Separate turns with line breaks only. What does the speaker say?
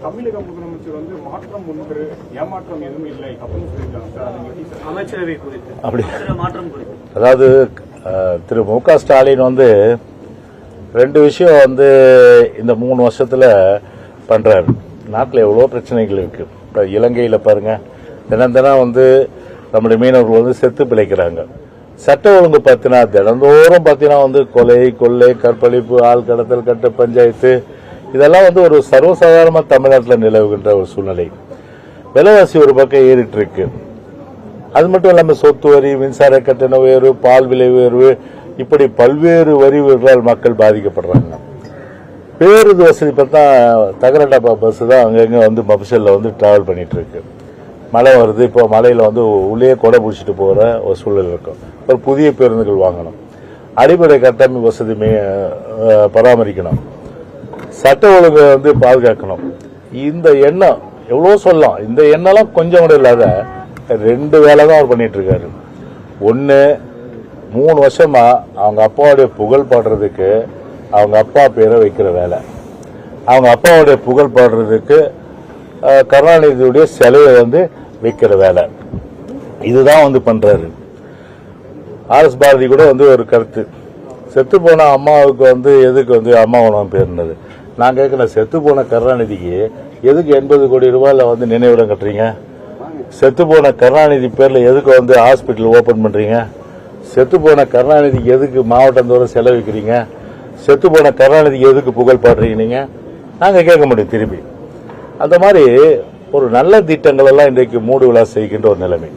தமிழக முதலமைச்சர் வந்து மாற்றம் ஒன்று ஏமாற்றம் எதுவும் இல்லை அப்படின்னு சொல்லியிருக்காங்க சார். அமைச்சரவை குறித்து அப்படி மாற்றம் குறித்து
அதாவது திரு மு.க. ஸ்டாலின் வந்து ரெண்டு விஷயம் வந்து இந்த 3 வருஷத்துல பண்றாரு. நாட்டில் எவ்வளோ பிரச்சனைகள் இருக்கு. இப்போ இலங்கையில் பாருங்க, தினம் தினம் வந்து நம்முடைய மீனவர்கள் வந்து செத்து பிழைக்கிறாங்க. சட்ட ஒழுங்கு பார்த்தினா தினந்தோறும் பார்த்தினா வந்து கொலை, கொள்ளை, கற்பழிப்பு, ஆள் கடத்தல், கட்ட பஞ்சாயத்து இதெல்லாம் வந்து ஒரு சர்வசாதாரணமாக தமிழ்நாட்டில் நிலவுகின்ற ஒரு சூழ்நிலை. விலைவாசி ஒரு பக்கம் ஏறிட்டு இருக்கு. அது மட்டும் இல்லாமல் சொத்து வரி, மின்சார கட்டண உயர்வு, பால் விலை உயர்வு, இப்படி பல்வேறு வரி உயர்வால் மக்கள் பாதிக்கப்படுறாங்க. பேருந்து வசதி பார்த்தா தகர டப்பா பஸ் தான் அங்கங்கே வந்து மஃப்சலில் வந்து டிராவல் பண்ணிட்டு இருக்கு. மழை வருது, இப்போ மழையில் வந்து உள்ளே கொடை பிடிச்சிட்டு போகிற ஒரு சூழல் இருக்கும். ஒரு புதிய பேருந்துகள் வாங்கணும், அடிப்படை கட்டமைப்பு வசதி பராமரிக்கணும், சட்ட ஒழுங்கை வந்து பாதுகாக்கணும். இந்த எண்ணம் எவ்வளோ சொல்லலாம். இந்த எண்ணம்லாம் கொஞ்சம் கூட இல்லாத 2 வேலை தான் அவர் பண்ணிட்டு இருக்காரு. ஒன்று, 3 வருஷமா அவங்க அப்பாவுடைய புகழ் பாடுறதுக்கு அவங்க அப்பா பேரை வைக்கிற வேலை, அவங்க அப்பாவுடைய புகழ் பாடுறதுக்கு கருணாநிதியுடைய செலவை வந்து வைக்கிற வேலை, இதுதான் வந்து பண்றாரு. ஆர்எஸ் பாரதி கூட வந்து ஒரு கருத்து, செத்து போன அம்மாவுக்கு வந்து எதுக்கு வந்து அம்மா உணவு பேருனது. நான் கேட்கிறேன், செத்து போன கருணாநிதிக்கு எதுக்கு 80 கோடி ரூபாயில வந்து நினைவிடம் கட்டுறீங்க? செத்து போன கருணாநிதி பேர்ல எதுக்கு வந்து ஹாஸ்பிட்டல் ஓபன் பண்றீங்க? செத்து போன கருணாநிதிக்கு எதுக்கு மாவட்டம் தோறும் செலவிக்கிறீங்க? செத்து போன கருணாநிதிக்கு எதுக்கு புகழ் பாடுறீங்க? நீங்க நாங்க கேட்க முடியும் திரும்பி. அந்த மாதிரி ஒரு நல்ல திட்டங்கள் எல்லாம் இன்றைக்கு மூடு விழா செய்கின்ற ஒரு நிலைமை.